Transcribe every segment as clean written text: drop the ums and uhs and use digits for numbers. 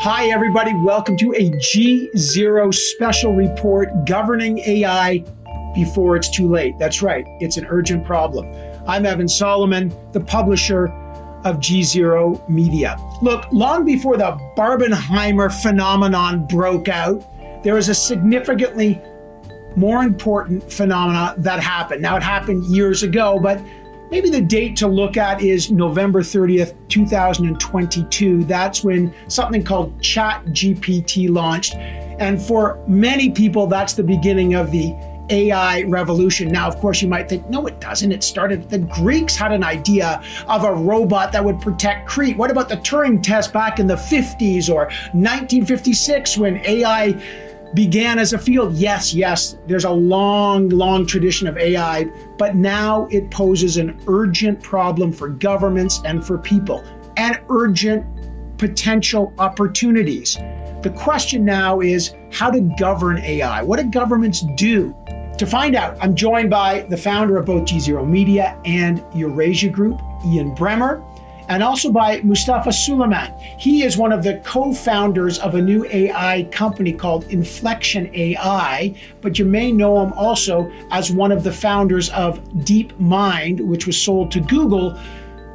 Hi, everybody. Welcome to a GZERO special report governing AI before it's too late. That's right. It's an urgent problem. I'm Evan Solomon, the publisher of GZERO Media. Look, long before the Barbenheimer phenomenon broke out, there was a significantly more important phenomena that happened. Now, it happened years ago, but maybe the date to look at is November 30th, 2022. That's when something called ChatGPT launched. And for many people, that's the beginning of the AI revolution. Now, of course, you might think, no, it doesn't. It started, the Greeks had an idea of a robot that would protect Crete. What about the Turing test back in the 50s or 1956 when AI began as a field? Yes, there's a long tradition of AI, but now it poses an urgent problem for governments and for people, and urgent potential opportunities. The question now is how to govern AI. What do governments do? To find out, I'm joined by the founder of both GZERO Media and Eurasia Group, Ian Bremmer, and also by Mustafa Suleyman. He is one of the co-founders of a new AI company called Inflection AI, but you may know him also as one of the founders of DeepMind, which was sold to Google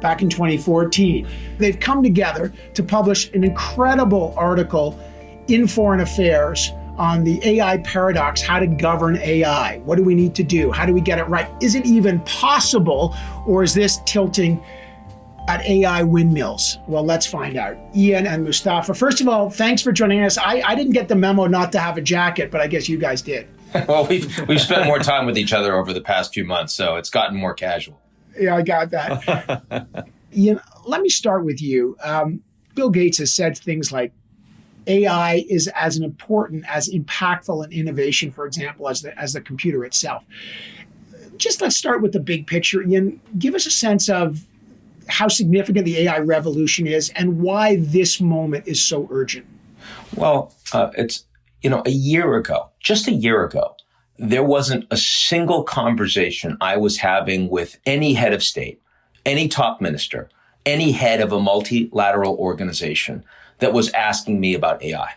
back in 2014. They've come together to publish an incredible article in Foreign Affairs on the AI paradox, how to govern AI. What do we need to do? How do we get it right? Is it even possible, or is this tilting at AI windmills? Well, let's find out. Ian and Mustafa, first of all, thanks for joining us. I didn't get the memo not to have a jacket, but I guess you guys did. Well, we've spent more time with each other over the past few months, so it's gotten more casual. Yeah, I got that. Ian, let me start with you. Bill Gates has said things like AI is as important, as impactful an innovation, for example, as the computer itself. Just let's start with the big picture. Ian, give us a sense of how significant the AI revolution is and why this moment is so urgent. Well, it's, just a year ago, there wasn't a single conversation I was having with any head of state, any top minister, any head of a multilateral organization that was asking me about AI.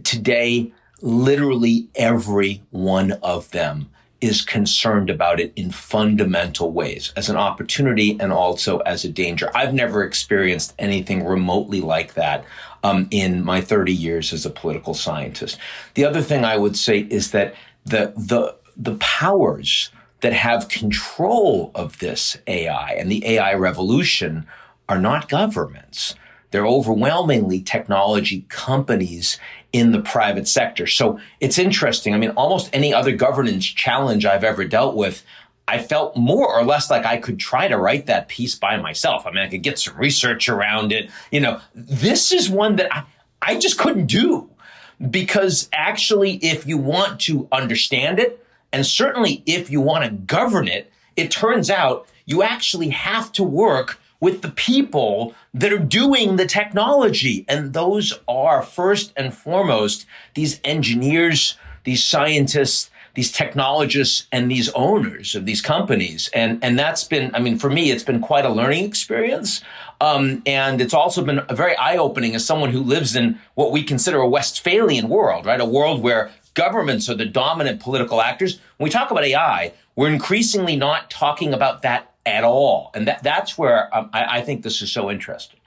Today, literally every one of them is concerned about it in fundamental ways, as an opportunity and also as a danger. I've never experienced anything remotely like that in my 30 years as a political scientist. The other thing I would say is that the powers that have control of this AI and the AI revolution are not governments. They're overwhelmingly technology companies in the private sector. So it's interesting. I mean, almost any other governance challenge I've ever dealt with, I felt more or less like I could try to write that piece by myself. I mean, I could get some research around it. This is one that I just couldn't do, because actually, if you want to understand it, and certainly if you want to govern it, it turns out you actually have to work with the people that are doing the technology. And those are, first and foremost, these engineers, these scientists, these technologists, and these owners of these companies. And that's been, for me, it's been quite a learning experience. And it's also been very eye-opening as someone who lives in what we consider a Westphalian world, right? A world where governments are the dominant political actors. When we talk about AI, we're increasingly not talking about that at all. And that's where I think this is so interesting.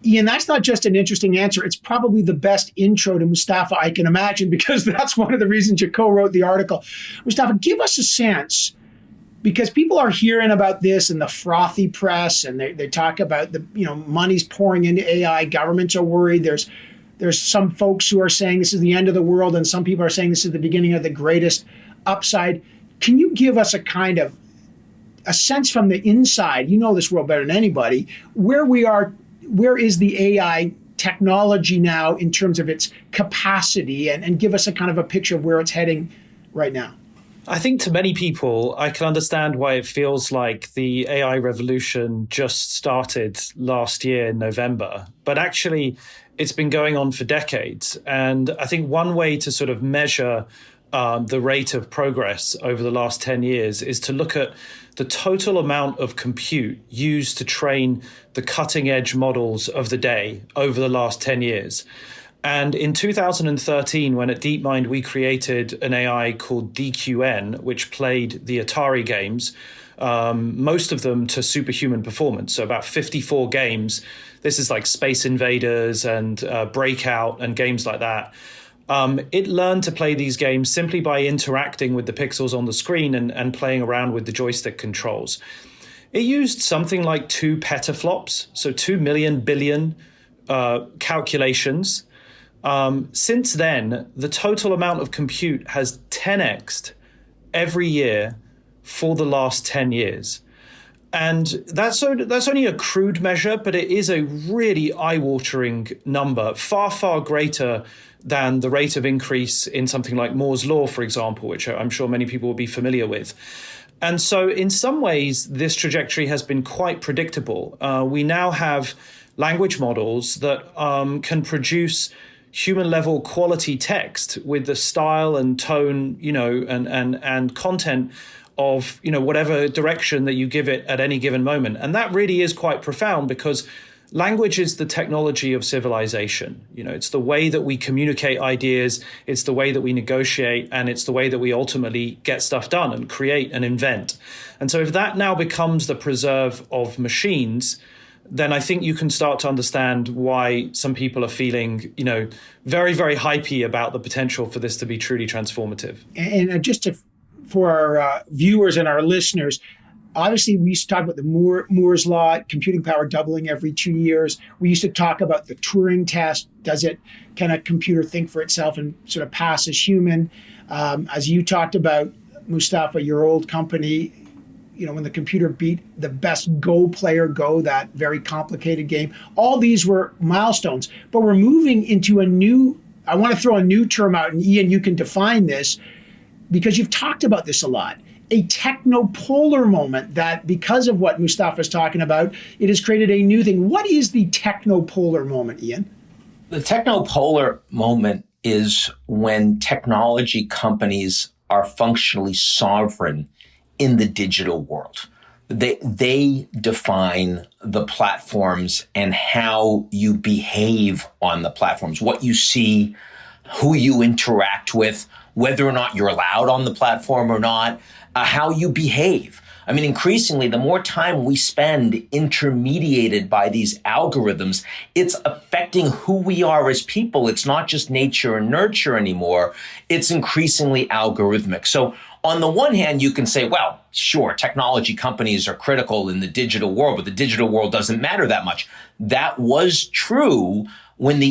Ian, that's not just an interesting answer. It's probably the best intro to Mustafa I can imagine, because that's one of the reasons you co-wrote the article. Mustafa, give us a sense, because people are hearing about this in the frothy press, and they talk about the money's pouring into AI. Governments are worried. There's some folks who are saying this is the end of the world, and some people are saying this is the beginning of the greatest upside. Can you give us a sense from the inside, you know this world better than anybody, where is the AI technology now in terms of its capacity, and give us a kind of a picture of where it's heading right now? I think to many people, I can understand why it feels like the AI revolution just started last year in November. But actually, it's been going on for decades. And I think one way to sort of measure the rate of progress over the last 10 years is to look at the total amount of compute used to train the cutting edge models of the day over the last 10 years. And in 2013, when at DeepMind we created an AI called DQN, which played the Atari games, most of them to superhuman performance. So about 54 games. This is like Space Invaders and Breakout and games like that. It learned to play these games simply by interacting with the pixels on the screen and playing around with the joystick controls. It used something like 2 petaflops, so 2 million billion calculations. Since then, the total amount of compute has 10x'd every year for the last 10 years. And that's only a crude measure, but it is a really eye-watering number, far, far greater than the rate of increase in something like Moore's Law, for example, which I'm sure many people will be familiar with. And so in some ways, this trajectory has been quite predictable. We now have language models that can produce human-level quality text with the style and tone, and content of, whatever direction that you give it at any given moment. And that really is quite profound, because language is the technology of civilization. It's the way that we communicate ideas, it's the way that we negotiate, and it's the way that we ultimately get stuff done and create and invent. And so if that now becomes the preserve of machines, then I think you can start to understand why some people are feeling, very, very hypey about the potential for this to be truly transformative. And for our viewers and our listeners, obviously, we used to talk about the Moore's Law, computing power doubling every 2 years. We used to talk about the Turing test. Can a computer think for itself and sort of pass as human? As you talked about, Mustafa, your old company, when the computer beat the best Go player, Go, that very complicated game. All these were milestones. But we're moving into I want to throw a new term out, and Ian, you can define this, because you've talked about this a lot. A technopolar moment that, because of what Mustafa is talking about, it has created a new thing. What is the technopolar moment, Ian? The technopolar moment is when technology companies are functionally sovereign in the digital world. They define the platforms and how you behave on the platforms, what you see, who you interact with, whether or not you're allowed on the platform or not, how you behave. I mean, increasingly, the more time we spend intermediated by these algorithms, it's affecting who we are as people. It's not just nature and nurture anymore. It's increasingly algorithmic. So on the one hand, you can say, well, sure, technology companies are critical in the digital world, but the digital world doesn't matter that much. That was true when the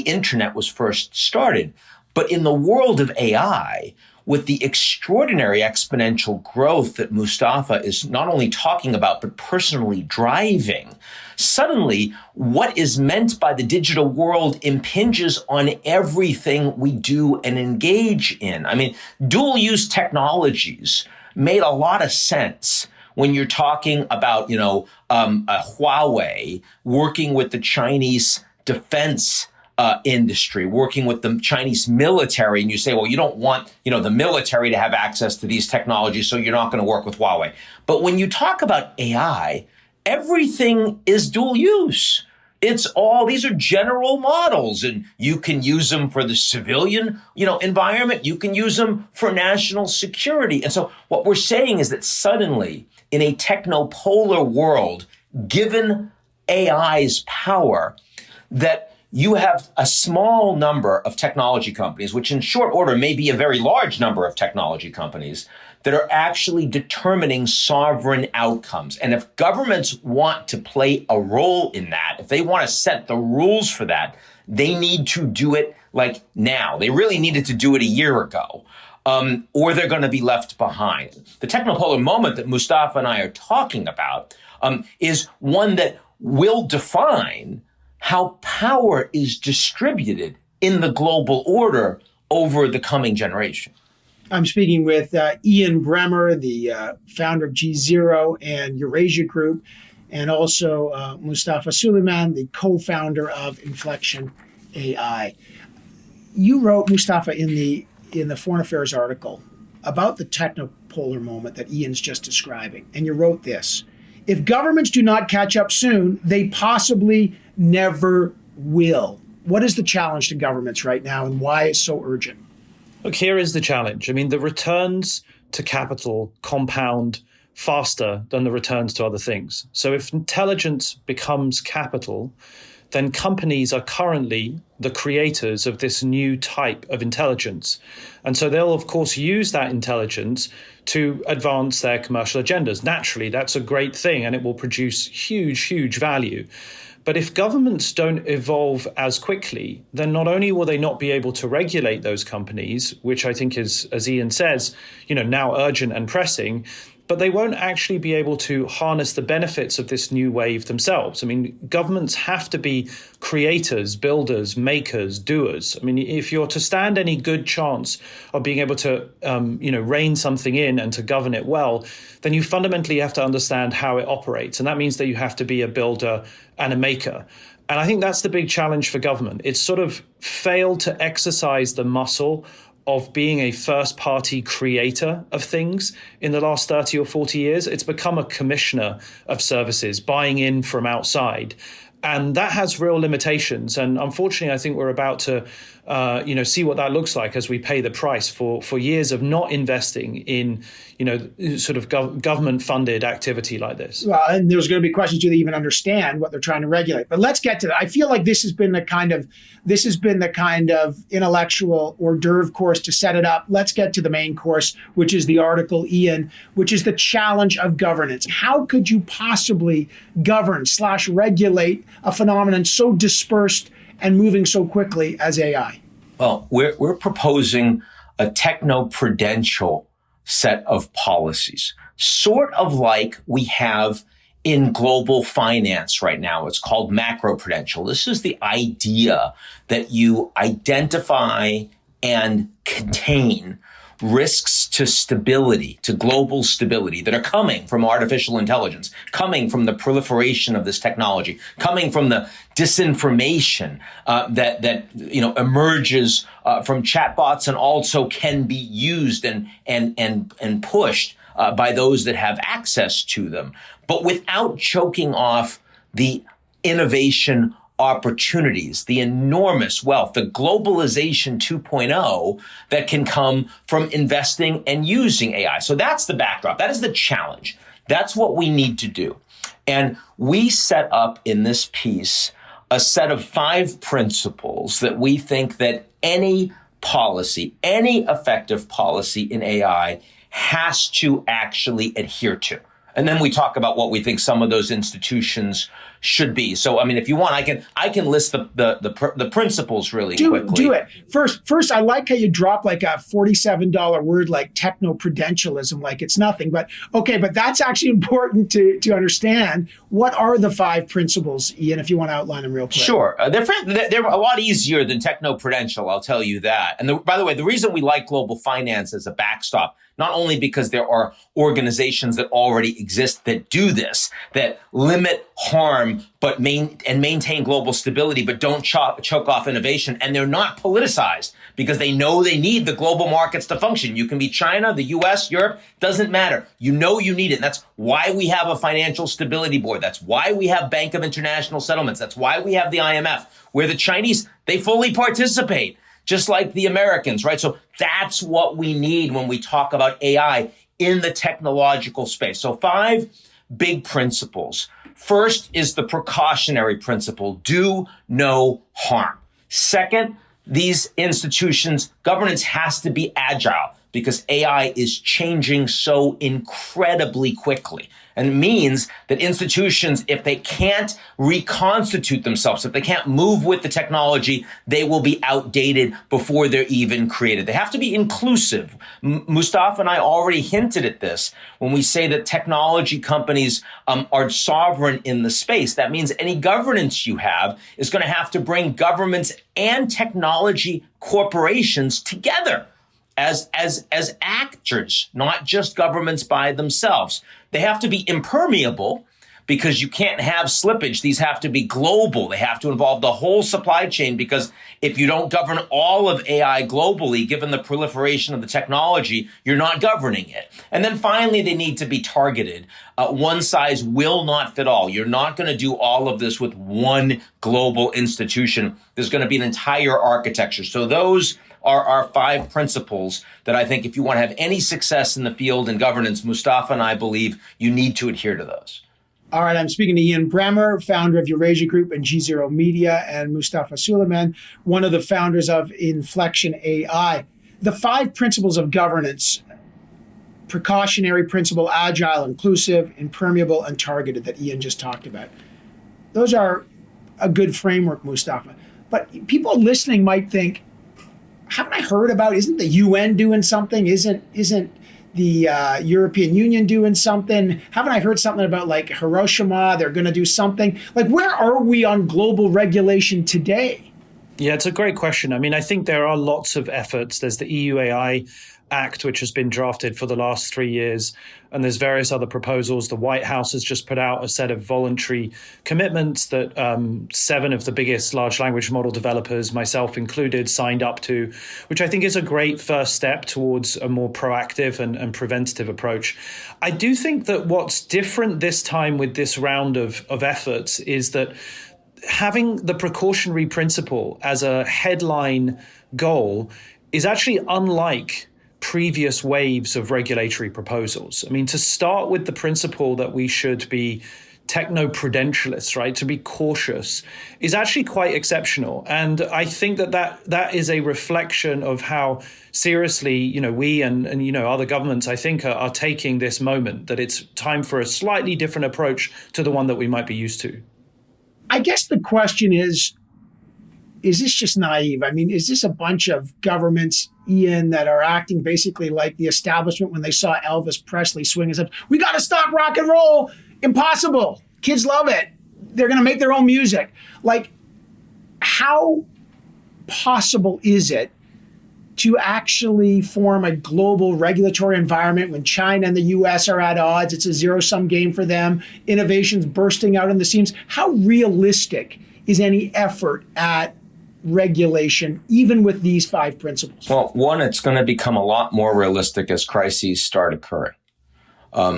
internet was first started. But in the world of AI, with the extraordinary exponential growth that Mustafa is not only talking about, but personally driving, suddenly what is meant by the digital world impinges on everything we do and engage in. I mean, dual use technologies made a lot of sense when you're talking about, Huawei working with the Chinese defense industry, working with the Chinese military, and you say, well, you don't want, the military to have access to these technologies, so you're not going to work with Huawei. But when you talk about AI, everything is dual use. These are general models, and you can use them for the civilian, environment. You can use them for national security. And so what we're saying is that suddenly in a technopolar world, given AI's power, that you have a small number of technology companies, which in short order may be a very large number of technology companies, that are actually determining sovereign outcomes. And if governments want to play a role in that, if they want to set the rules for that, they need to do it like now. They really needed to do it a year ago, or they're going to be left behind. The technopolar moment that Mustafa and I are talking about is one that will define how power is distributed in the global order over the coming generation. I'm speaking with Ian Bremmer, the founder of GZERO and Eurasia Group, and also Mustafa Suleyman, the co-founder of Inflection AI. You wrote, Mustafa, in in the Foreign Affairs article about the technopolar moment that Ian's just describing. And you wrote this: if governments do not catch up soon, they possibly never will. What is the challenge to governments right now, and why it's so urgent? Look, here is the challenge. I mean, the returns to capital compound faster than the returns to other things. So if intelligence becomes capital, then companies are currently the creators of this new type of intelligence. And so they'll, of course, use that intelligence to advance their commercial agendas. Naturally, that's a great thing, and it will produce huge, huge value. But if governments don't evolve as quickly, then not only will they not be able to regulate those companies, which I think is, as Ian says, now urgent and pressing, but they won't actually be able to harness the benefits of this new wave themselves. I mean, governments have to be creators, builders, makers, doers. I mean, if you're to stand any good chance of being able to, rein something in and to govern it well, then you fundamentally have to understand how it operates. And that means that you have to be a builder and a maker. And I think that's the big challenge for government. It's sort of failed to exercise the muscle of being a first-party creator of things in the last 30 or 40 years. It's become a commissioner of services, buying in from outside. And that has real limitations. And unfortunately, I think we're about to see what that looks like as we pay the price for years of not investing in, sort of government-funded activity like this. Well, and there's going to be questions, do they even understand what they're trying to regulate? But let's get to that. I feel like this has been the kind of intellectual hors d'oeuvre course to set it up. Let's get to the main course, which is the article, Ian, which is the challenge of governance. How could you possibly govern/regulate a phenomenon so dispersed and moving so quickly as AI? Well, we're proposing a techno-prudential set of policies, sort of like we have in global finance right now. It's called macro-prudential. This is the idea that you identify and contain risks to stability, to global stability that are coming from artificial intelligence, coming from the proliferation of this technology, coming from the disinformation that emerges from chatbots and also can be used and pushed by those that have access to them, but without choking off the innovation opportunities, the enormous wealth, the globalization 2.0 that can come from investing and using AI. So that's the backdrop. That is the challenge. That's what we need to do. And we set up in this piece a set of 5 principles that we think that any policy, any effective policy in AI has to actually adhere to. And then we talk about what we think some of those institutions should be. So, I mean, if you want, I can list the principles really quickly. Do it. First, I like how you drop like a $47 word like techno-prudentialism, like it's nothing. But okay, but that's actually important to understand. What are the 5 principles, Ian, if you want to outline them real quick? Sure. They're a lot easier than techno-prudential, I'll tell you that. And by the way, the reason we like global finance as a backstop, not only because there are organizations that already exist that do this, that limit harm but maintain global stability, but don't choke off innovation. And they're not politicized because they know they need the global markets to function. You can be China, the US, Europe, doesn't matter. You know you need it. And that's why we have a financial stability board. That's why we have Bank of International Settlements. That's why we have the IMF, where the Chinese, they fully participate, just like the Americans, right? So that's what we need when we talk about AI in the technological space. So 5 big principles. First is the precautionary principle, do no harm. Second, these institutions, governance has to be agile because AI is changing so incredibly quickly. And it means that institutions, if they can't reconstitute themselves, if they can't move with the technology, they will be outdated before they're even created. They have to be inclusive. Mustafa and I already hinted at this when we say that technology companies are sovereign in the space. That means any governance you have is going to have to bring governments and technology corporations together as actors, not just governments by themselves. They have to be impermeable, because you can't have slippage. These have to be global. They have to involve the whole supply chain, because if you don't govern all of AI globally, given the proliferation of the technology, you're not governing it. And then finally, they need to be targeted. One size will not fit all. You're not going to do all of this with one global institution. There's going to be an entire architecture. So those are our 5 principles that I think if you want to have any success in the field and governance, Mustafa and I believe you need to adhere to those. All right, I'm speaking to Ian Bremmer, founder of Eurasia Group and GZERO Media, and Mustafa Suleyman, one of the founders of Inflection AI. The 5 principles of governance: precautionary principle, agile, inclusive, impermeable, and targeted, that Ian just talked about. Those are a good framework, Mustafa. But people listening might think, haven't I heard about, isn't the UN doing something? Isn't the European Union doing something? Haven't I heard something about like Hiroshima, they're going to do something? Like, where are we on global regulation today? Yeah, it's a great question. I mean, I think there are lots of efforts. There's the EU AI Act, which has been drafted for the last 3 years, and there's various other proposals. The White House has just put out a set of voluntary commitments that 7 of the biggest large language model developers, myself included, signed up to, which I think is a great first step towards a more proactive and preventative approach. I do think that what's different this time with this round of efforts is that having the precautionary principle as a headline goal is actually unlike previous waves of regulatory proposals. I mean, to start with the principle that we should be techno-prudentialists, right, to be cautious, is actually quite exceptional. And I think that is a reflection of how seriously, we and other governments, I think, are taking this moment, that it's time for a slightly different approach to the one that we might be used to. I guess the question is this just naive? I mean, is this a bunch of governments, Ian, that are acting basically like the establishment when they saw Elvis Presley swing his hips? We got to stop rock and roll. Impossible. Kids love it. They're going to make their own music. Like, how possible is it to actually form a global regulatory environment when China and the US are at odds? It's a zero-sum game for them. Innovation's bursting out in the seams. How realistic is any effort at regulation, even with these 5 principles? Well, one, it's going to become a lot more realistic as crises start occurring.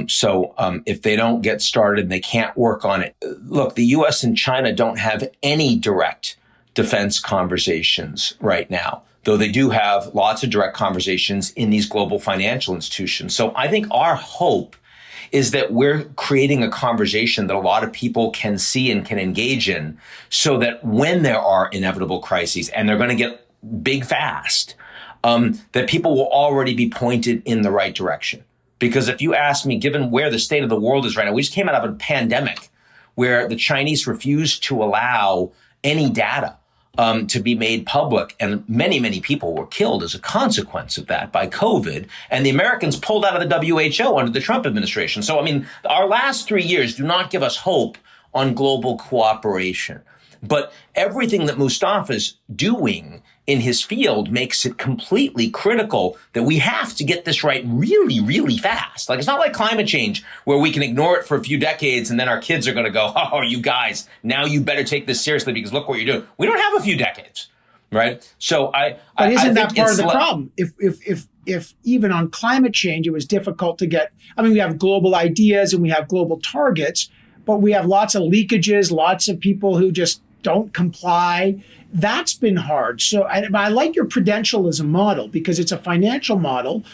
So if they don't get started, they can't work on it. Look, the US and China don't have any direct defense conversations right now, though they do have lots of direct conversations in these global financial institutions. So I think our hope is that we're creating a conversation that a lot of people can see and can engage in, so that when there are inevitable crises, and they're going to get big fast, that people will already be pointed in the right direction. Because if you ask me, given where the state of the world is right now, we just came out of a pandemic where the Chinese refused to allow any data to be made public. And many, many people were killed as a consequence of that by COVID. And the Americans pulled out of the WHO under the Trump administration. So, I mean, our last 3 years do not give us hope on global cooperation. But everything that Mustafa's doing in his field makes it completely critical that we have to get this right really, really fast. Like, it's not like climate change where we can ignore it for a few decades and then our kids are going to go, oh, you guys, now you better take this seriously because look what you're doing. We don't have a few decades, right? So But isn't that part of the problem? If even on climate change, it was difficult to get, I mean, we have global ideas and we have global targets, but we have lots of leakages, lots of people who just don't comply. That's been hard. So I like your prudentialism model because it's a financial model.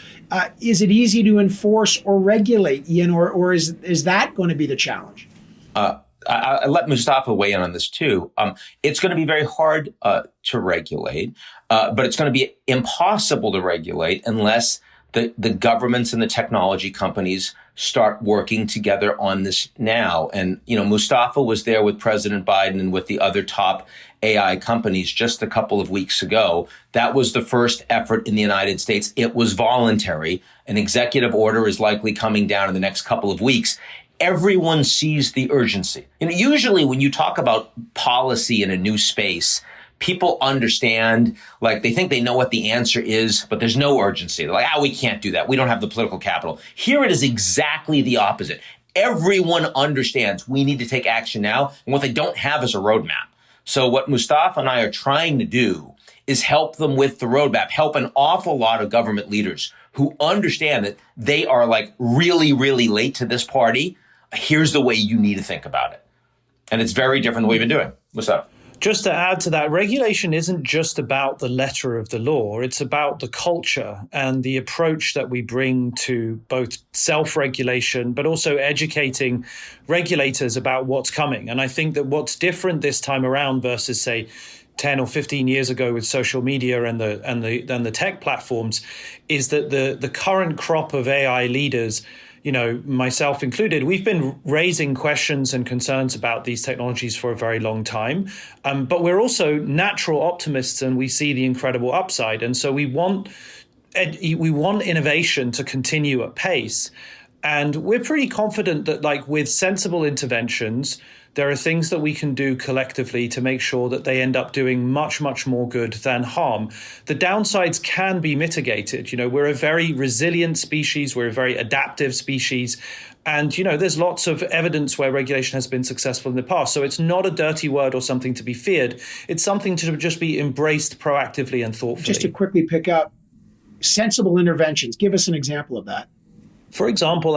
Is it easy to enforce or regulate, Ian, or is that going to be the challenge? I let Mustafa weigh in on this too. It's going to be very hard to regulate, but it's going to be impossible to regulate unless the governments and the technology companies start working together on this now. And, Mustafa was there with President Biden and with the other top AI companies just a couple of weeks ago. That was the first effort in the United States. It was voluntary. An executive order is likely coming down in the next couple of weeks. Everyone sees the urgency. Usually when you talk about policy in a new space, people understand, like they think they know what the answer is, but there's no urgency. They're like, we can't do that. We don't have the political capital. Here it is exactly the opposite. Everyone understands we need to take action now. And what they don't have is a roadmap. So what Mustafa and I are trying to do is help them with the roadmap, help an awful lot of government leaders who understand that they are like really, really late to this party. Here's the way you need to think about it. And it's very different than what we've been doing. Mustafa. Just to add to that, regulation isn't just about the letter of the law. It's about the culture and the approach that we bring to both self-regulation, but also educating regulators about what's coming. And I think that what's different this time around versus, say, 10 or 15 years ago with social media and the tech platforms is that the current crop of AI leaders, myself included, we've been raising questions and concerns about these technologies for a very long time. But we're also natural optimists and we see the incredible upside. And so we want innovation to continue at pace. And we're pretty confident that with sensible interventions, there are things that we can do collectively to make sure that they end up doing much, much more good than harm. The downsides can be mitigated. We're a very resilient species. We're a very adaptive species. And, there's lots of evidence where regulation has been successful in the past. So it's not a dirty word or something to be feared. It's something to just be embraced proactively and thoughtfully. Just to quickly pick up sensible interventions. Give us an example of that. For example,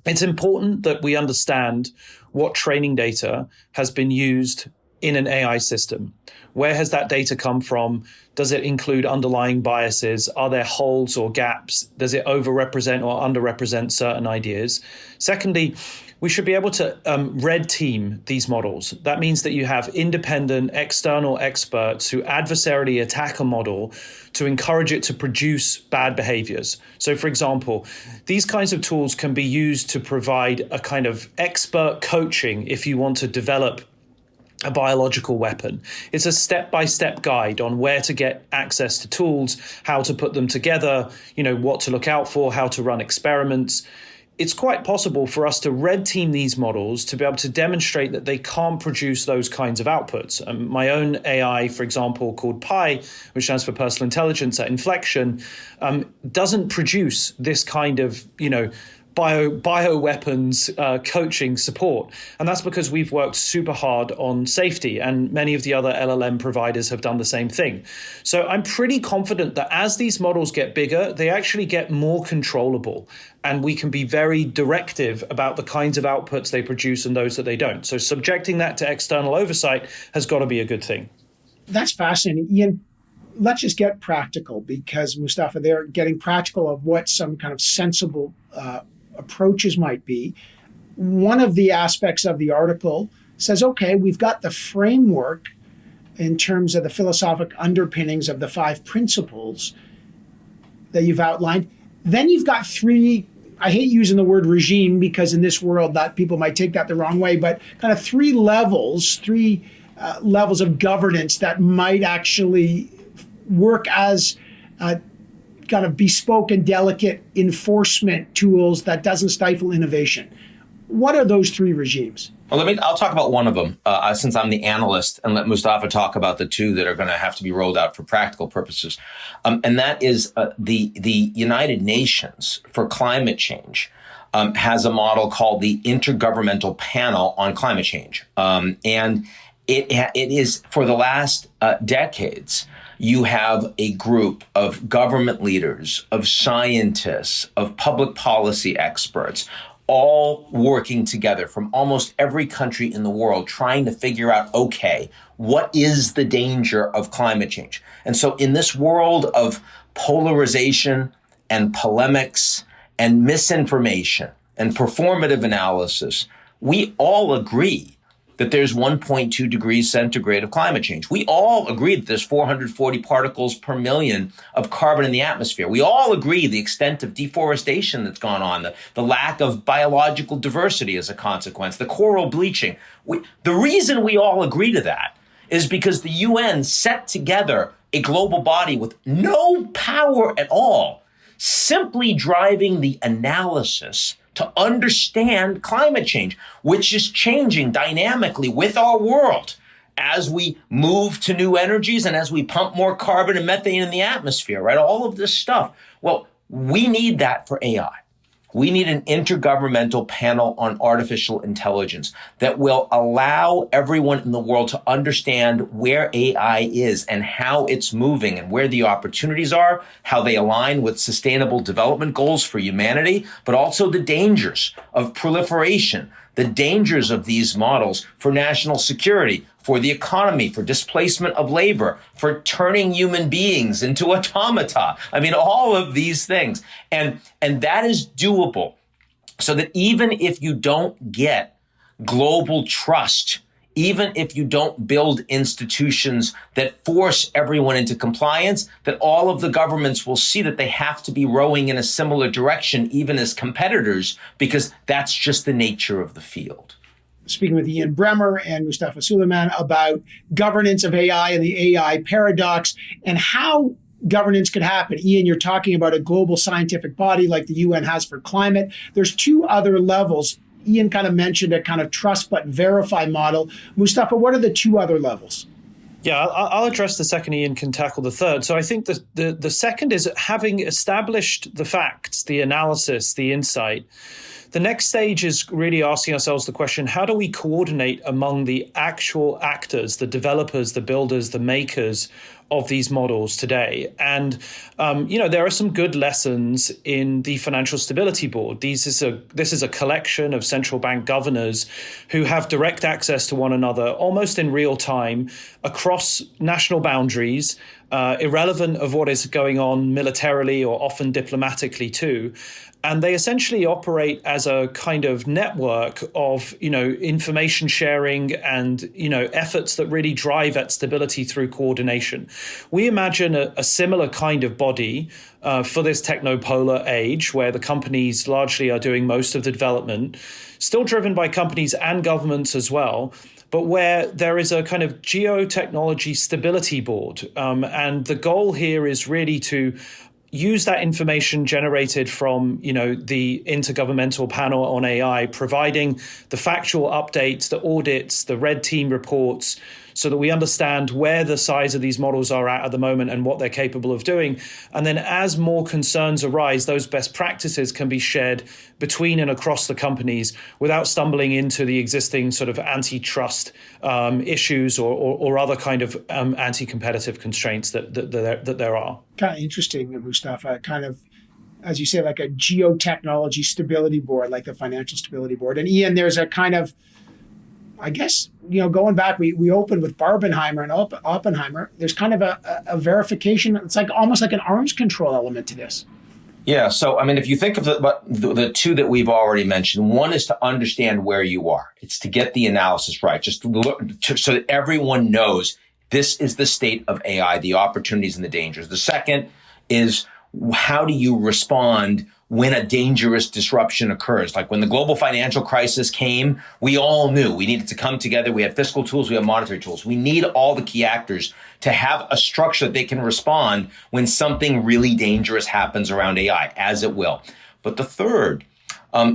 it's important that we understand what training data has been used in an AI system. Where has that data come from? Does it include underlying biases? Are there holes or gaps? Does it overrepresent or underrepresent certain ideas? Secondly, we should be able to red team these models. That means that you have independent external experts who adversarially attack a model to encourage it to produce bad behaviors. So for example, these kinds of tools can be used to provide a kind of expert coaching if you want to develop a biological weapon. It's a step-by-step guide on where to get access to tools, how to put them together, what to look out for, how to run experiments. It's quite possible for us to red team these models to be able to demonstrate that they can't produce those kinds of outputs. My own AI, for example, called Pi, which stands for personal intelligence at Inflection, doesn't produce this kind of, bioweapons coaching support. And that's because we've worked super hard on safety, and many of the other LLM providers have done the same thing. So I'm pretty confident that as these models get bigger, they actually get more controllable, and we can be very directive about the kinds of outputs they produce and those that they don't. So subjecting that to external oversight has got to be a good thing. That's fascinating. Ian, let's just get practical, because Mustafa, they're getting practical of what some kind of sensible approaches might be. One of the aspects of the article says, okay, we've got the framework in terms of the philosophic underpinnings of the 5 principles that you've outlined. Then you've got 3, I hate using the word regime because in this world that people might take that the wrong way, but kind of 3 levels of governance that might actually work as kind of bespoke and delicate enforcement tools that doesn't stifle innovation. What are those 3 regimes? Well, I'll talk about one of them since I'm the analyst, and let Mustafa talk about the 2 that are going to have to be rolled out for practical purposes. And that is the United Nations for Climate Change has a model called the Intergovernmental Panel on Climate Change. And it is, for the last decades, you have a group of government leaders, of scientists, of public policy experts, all working together from almost every country in the world, trying to figure out, okay, what is the danger of climate change? And so in this world of polarization and polemics and misinformation and performative analysis, we all agree that there's 1.2 degrees centigrade of climate change. We all agree that there's 440 particles per million of carbon in the atmosphere. We all agree the extent of deforestation that's gone on, the lack of biological diversity as a consequence, the coral bleaching. The reason we all agree to that is because the UN set together a global body with no power at all, simply driving the analysis to understand climate change, which is changing dynamically with our world as we move to new energies and as we pump more carbon and methane in the atmosphere, right? All of this stuff. Well, we need that for AI. We need an intergovernmental panel on artificial intelligence that will allow everyone in the world to understand where AI is and how it's moving and where the opportunities are, how they align with sustainable development goals for humanity, but also the dangers of proliferation, the dangers of these models for national security, for the economy, for displacement of labor, for turning human beings into automata. I mean, all of these things. And that is doable so that even if you don't get global trust, even if you don't build institutions that force everyone into compliance, that all of the governments will see that they have to be rowing in a similar direction, even as competitors, because that's just the nature of the field. Speaking with Ian Bremmer and Mustafa Suleyman about governance of AI and the AI paradox and how governance could happen. Ian, you're talking about a global scientific body like the UN has for climate. There's two other levels. Ian kind of mentioned a kind of trust but verify model. Mustafa, what are the two other levels? Yeah, I'll address the second. Ian can tackle the third. So I think the second is having established the facts, the analysis, the insight. The next stage is really asking ourselves the question, how do we coordinate among the actual actors, the developers, the builders, the makers of these models today? And, there are some good lessons in the Financial Stability Board. This is a collection of central bank governors who have direct access to one another almost in real time across national boundaries, irrelevant of what is going on militarily or often diplomatically too. And they essentially operate as a kind of network of, information sharing and, efforts that really drive at stability through coordination. We imagine a similar kind of body for this technopolar age, where the companies largely are doing most of the development, still driven by companies and governments as well, but where there is a kind of geotechnology stability board. And the goal here is really to use that information generated from, the Intergovernmental Panel on AI, providing the factual updates, the audits, the red team reports, so that we understand where the size of these models are at the moment and what they're capable of doing. And then as more concerns arise, those best practices can be shared between and across the companies without stumbling into the existing sort of antitrust issues or other kind of anti-competitive constraints that there are. Kind of interesting, Mustafa, kind of, as you say, like a geotechnology stability board, like the Financial Stability Board. And Ian, there's a kind of, I guess, going back, we opened with Barbenheimer and Oppenheimer. There's kind of a verification. It's like almost like an arms control element to this. Yeah. So, I mean, if you think of the two that we've already mentioned, one is to understand where you are. It's to get the analysis right, just so that everyone knows this is the state of AI, the opportunities and the dangers. The second is, how do you respond when a dangerous disruption occurs? Like when the global financial crisis came, we all knew we needed to come together. We had fiscal tools, we have monetary tools. We need all the key actors to have a structure that they can respond when something really dangerous happens around AI, as it will. But the third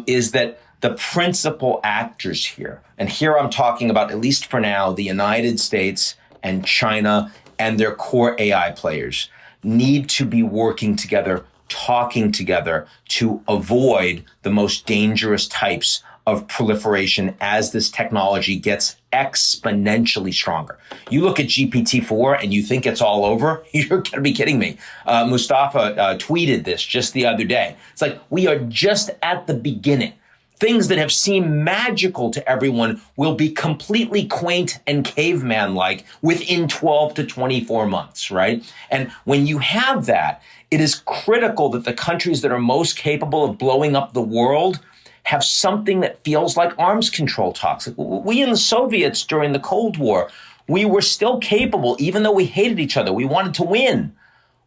is that the principal actors here, and here I'm talking about, at least for now, the United States and China and their core AI players, need to be working together, talking together to avoid the most dangerous types of proliferation as this technology gets exponentially stronger. You look at GPT-4 and you think it's all over? You're going to be kidding me. Mustafa tweeted this just the other day. It's like we are just at the beginning. Things that have seemed magical to everyone will be completely quaint and caveman-like within 12 to 24 months, right? And when you have that, it is critical that the countries that are most capable of blowing up the world have something that feels like arms control talks. We in the Soviets during the Cold War, we were still capable, even though we hated each other, we wanted to win.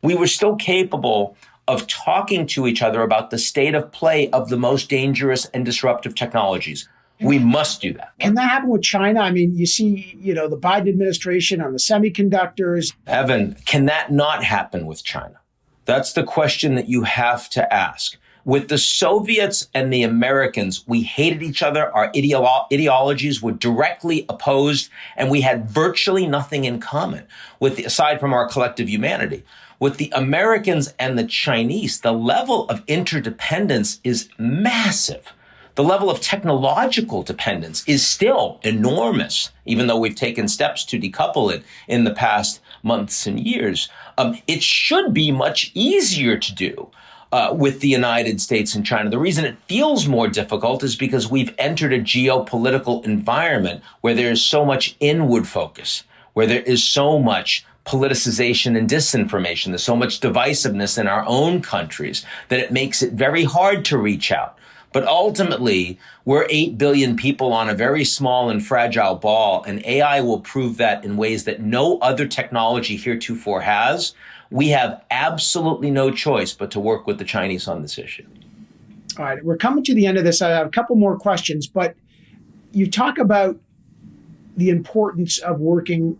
We were still capable of talking to each other about the state of play of the most dangerous and disruptive technologies. We must do that. Can that happen with China? I mean, you see, the Biden administration on the semiconductors. Evan, can that not happen with China? That's the question that you have to ask. With the Soviets and the Americans, we hated each other. Our ideologies were directly opposed, and we had virtually nothing in common aside from our collective humanity. With the Americans and the Chinese, the level of interdependence is massive. The level of technological dependence is still enormous, even though we've taken steps to decouple it in the past months and years. It should be much easier to do with the United States and China. The reason it feels more difficult is because we've entered a geopolitical environment where there is so much inward focus, where there is so much politicization and disinformation. There's so much divisiveness in our own countries that it makes it very hard to reach out. But ultimately, we're 8 billion people on a very small and fragile ball, and AI will prove that in ways that no other technology heretofore has. We have absolutely no choice but to work with the Chinese on this issue. All right, we're coming to the end of this. I have a couple more questions, but you talk about the importance of working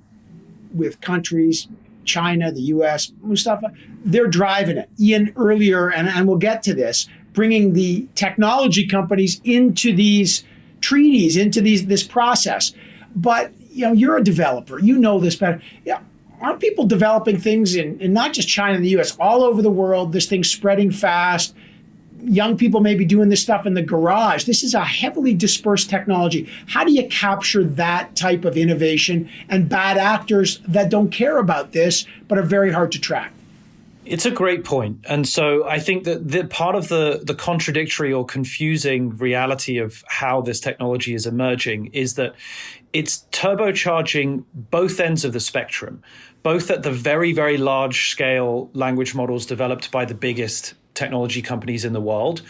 with countries, China, the US, Mustafa, they're driving it. Ian earlier, and we'll get to this, bringing the technology companies into these treaties, into this process. But you're a developer, you know this better. Yeah, aren't people developing things in not just China and the US, all over the world? This thing's spreading fast. Young people may be doing this stuff in the garage. This is a heavily dispersed technology. How do you capture that type of innovation and bad actors that don't care about this but are very hard to track? It's a great point. And so I think that the part of the contradictory or confusing reality of how this technology is emerging is that it's turbocharging both ends of the spectrum, both at the very, very large scale language models developed by the biggest technology companies in the world.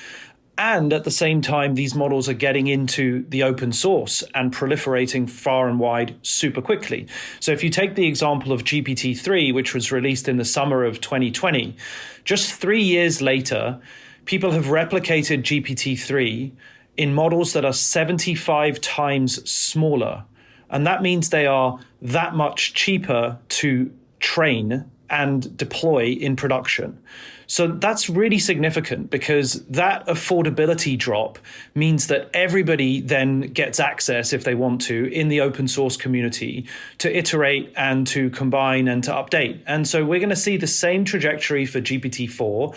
And at the same time, these models are getting into the open source and proliferating far and wide super quickly. So if you take the example of GPT-3, which was released in the summer of 2020, just 3 years later, people have replicated GPT-3 in models that are 75 times smaller. And that means they are that much cheaper to train and deploy in production. So that's really significant because that affordability drop means that everybody then gets access, if they want to, in the open source community to iterate and to combine and to update. And so we're going to see the same trajectory for GPT-4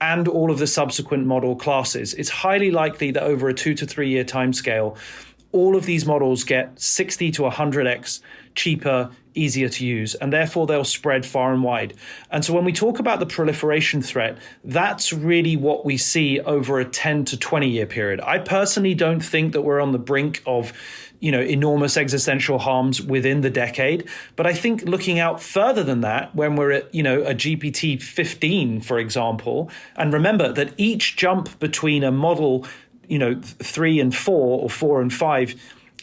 and all of the subsequent model classes. It's highly likely that over a 2 to 3 year timescale, all of these models get 60 to 100x cheaper, easier to use, and therefore they'll spread far and wide. And so when we talk about the proliferation threat, that's really what we see over a 10 to 20 year period. I personally don't think that we're on the brink of enormous existential harms within the decade. But I think looking out further than that, when we're at, a GPT-15, for example, and remember that each jump between a model 3 and 4 or 4 and 5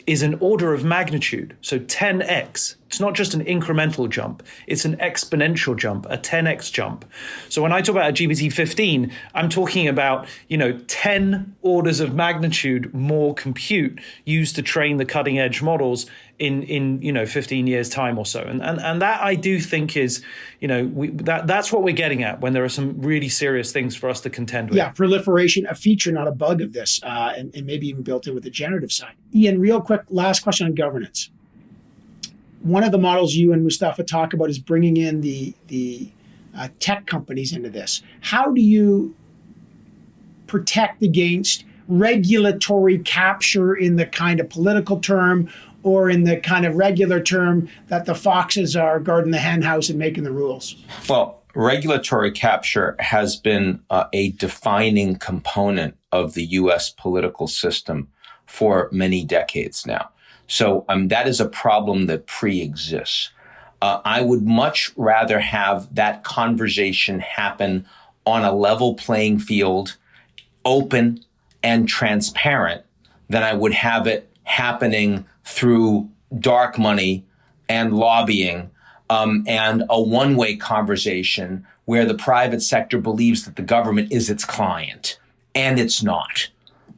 is an order of magnitude. So 10x. It's not just an incremental jump. It's an exponential jump, a 10x jump. So when I talk about a GPT-15, I'm talking about, 10 orders of magnitude more compute used to train the cutting edge models in 15 years time or so. And that I do think is, that's what we're getting at when there are some really serious things for us to contend with. Yeah, proliferation, a feature, not a bug of this, and maybe even built in with the generative side. Ian, real quick, last question on governance. One of the models you and Mustafa talk about is bringing in the tech companies into this. How do you protect against regulatory capture in the kind of political term or in the kind of regular term that the foxes are guarding the hen house and making the rules? Well, regulatory capture has been a defining component of the U.S. political system for many decades now. So that is a problem that pre-exists. I would much rather have that conversation happen on a level playing field, open and transparent, than I would have it happening through dark money and lobbying and a one-way conversation where the private sector believes that the government is its client, and it's not.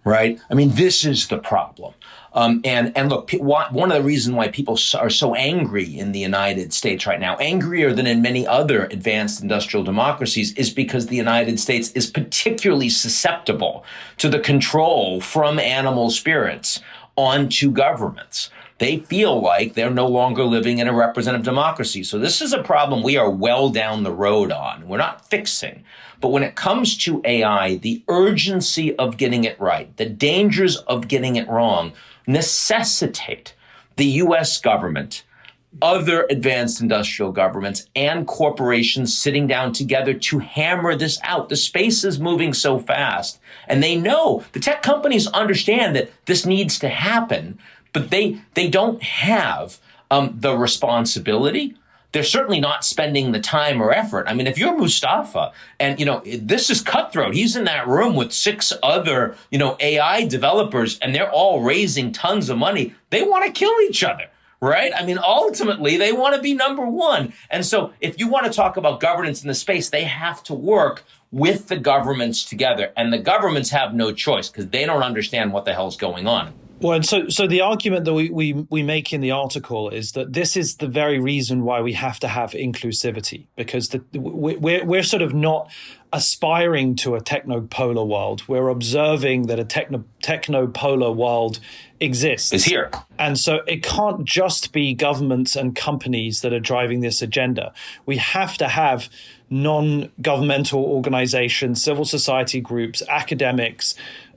Right? I mean, this is the problem. And look, one of the reasons why people are so angry in the United States right now, angrier than in many other advanced industrial democracies, is because the United States is particularly susceptible to the control from animal spirits onto governments. They feel like they're no longer living in a representative democracy. So this is a problem we are well down the road on. We're not fixing. But when it comes to AI, the urgency of getting it right, the dangers of getting it wrong, necessitate the U.S. government, other advanced industrial governments, and corporations sitting down together to hammer this out. The space is moving so fast, and they know, the tech companies understand that this needs to happen, but they don't have the responsibility. They're certainly not spending the time or effort. I mean, if you're Mustafa, and, this is cutthroat. He's in that room with 6 other, AI developers, and they're all raising tons of money. They want to kill each other, right? I mean, ultimately, they want to be number one. And so if you want to talk about governance in the space, they have to work with the governments together. And the governments have no choice because they don't understand what the hell's going on. Well, and so the argument that we make in the article is that this is the very reason why we have to have inclusivity, because we're sort of not aspiring to a technopolar world. We're observing that a technopolar world exists. It's here. And so it can't just be governments and companies that are driving this agenda. We have to have non-governmental organizations, civil society groups, academics,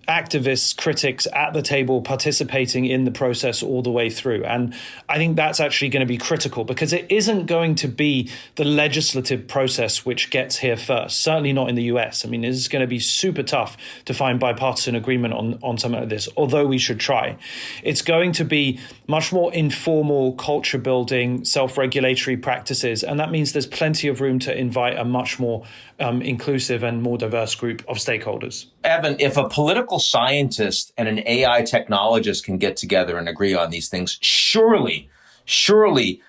activists, critics at the table participating in the process all the way through. And I think that's actually going to be critical, because it isn't going to be the legislative process which gets here first, certainly not in the US. I mean, it is going to be super tough to find bipartisan agreement on something like this, although we should try. It's going to be much more informal, culture building, self-regulatory practices. And that means there's plenty of room to invite a much more inclusive and more diverse group of stakeholders. Evan, if a political scientist and an AI technologist can get together and agree on these things, surely, the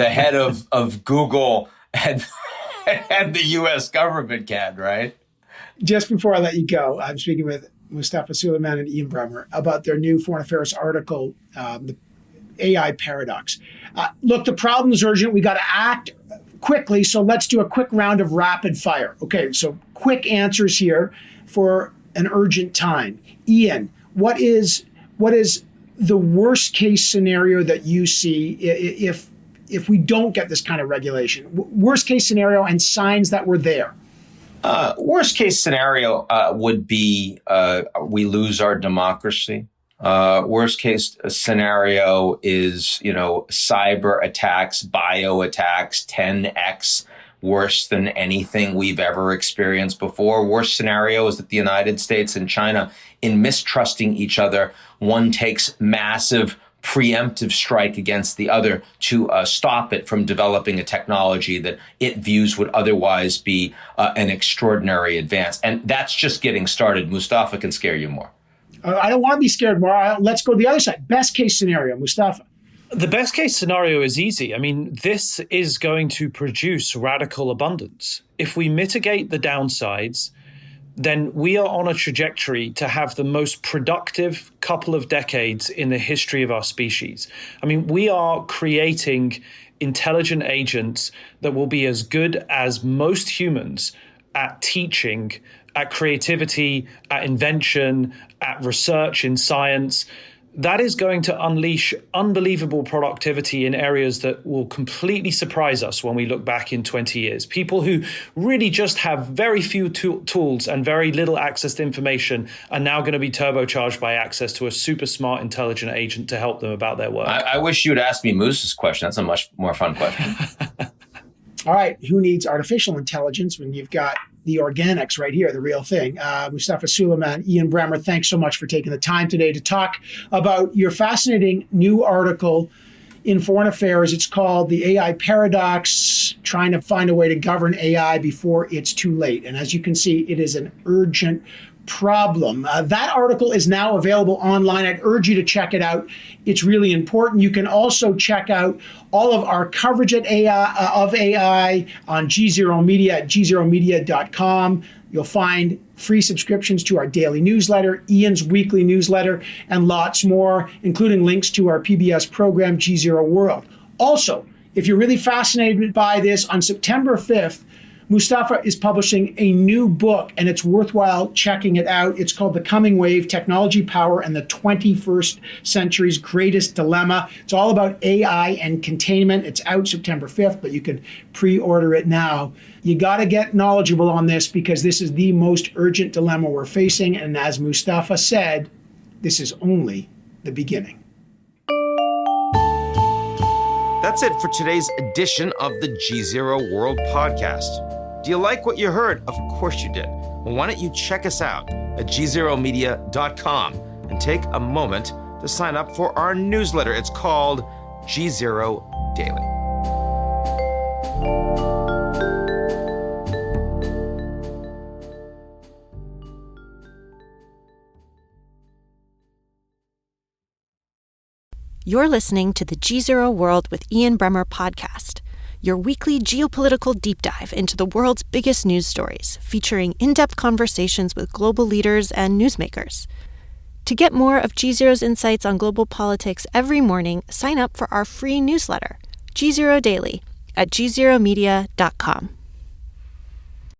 head of Google and the U.S. government can, right? Just before I let you go, I'm speaking with Mustafa Suleyman and Ian Bremmer about their new Foreign Affairs article, the AI paradox. Look, the problem is urgent. We got to act quickly, so let's do a quick round of rapid fire. Okay, so quick answers here for an urgent time. Ian, what is the worst case scenario that you see if we don't get this kind of regulation? Worst case scenario and signs that we're there. Worst case scenario would be we lose our democracy. Worst case scenario is, cyber attacks, bio attacks, 10x worse than anything we've ever experienced before. Worst scenario is that the United States and China, in mistrusting each other, one takes massive preemptive strike against the other to stop it from developing a technology that it views would otherwise be an extraordinary advance. And that's just getting started. Mustafa can scare you more. I don't want to be scared more. Let's go to the other side. Best case scenario, Mustafa. The best case scenario is easy. I mean, this is going to produce radical abundance. If we mitigate the downsides, then we are on a trajectory to have the most productive couple of decades in the history of our species. I mean, we are creating intelligent agents that will be as good as most humans at teaching, at creativity, at invention, at research in science. That is going to unleash unbelievable productivity in areas that will completely surprise us when we look back in 20 years. People who really just have very few tools and very little access to information are now going to be turbocharged by access to a super smart, intelligent agent to help them about their work. I wish you'd asked me Moose's question. That's a much more fun question. All right, who needs artificial intelligence when you've got the organics right here, the real thing? Mustafa Suleyman, Ian Bremmer, thanks so much for taking the time today to talk about your fascinating new article in Foreign Affairs. It's called The AI Paradox, Trying to Find a Way to Govern AI Before It's Too Late. And as you can see, it is an urgent problem. That article is now available online. I'd urge you to check it out. It's really important. You can also check out all of our coverage of AI on GZERO Media at gzeromedia.com. You'll find free subscriptions to our daily newsletter, Ian's weekly newsletter, and lots more, including links to our PBS program, GZERO World. Also, if you're really fascinated by this, on September 5th, Mustafa is publishing a new book, and it's worthwhile checking it out. It's called The Coming Wave, Technology, Power, and the 21st Century's Greatest Dilemma. It's all about AI and containment. It's out September 5th, but you can pre-order it now. You got to get knowledgeable on this because this is the most urgent dilemma we're facing. And as Mustafa said, this is only the beginning. That's it for today's edition of the GZERO World podcast. Do you like what you heard? Of course you did. Well, why don't you check us out at gzeromedia.com and take a moment to sign up for our newsletter. It's called GZERO Daily. You're listening to the GZERO World with Ian Bremmer podcast, your weekly geopolitical deep dive into the world's biggest news stories, featuring in-depth conversations with global leaders and newsmakers. To get more of GZERO's insights on global politics every morning, sign up for our free newsletter, GZERO Daily, at gzeromedia.com.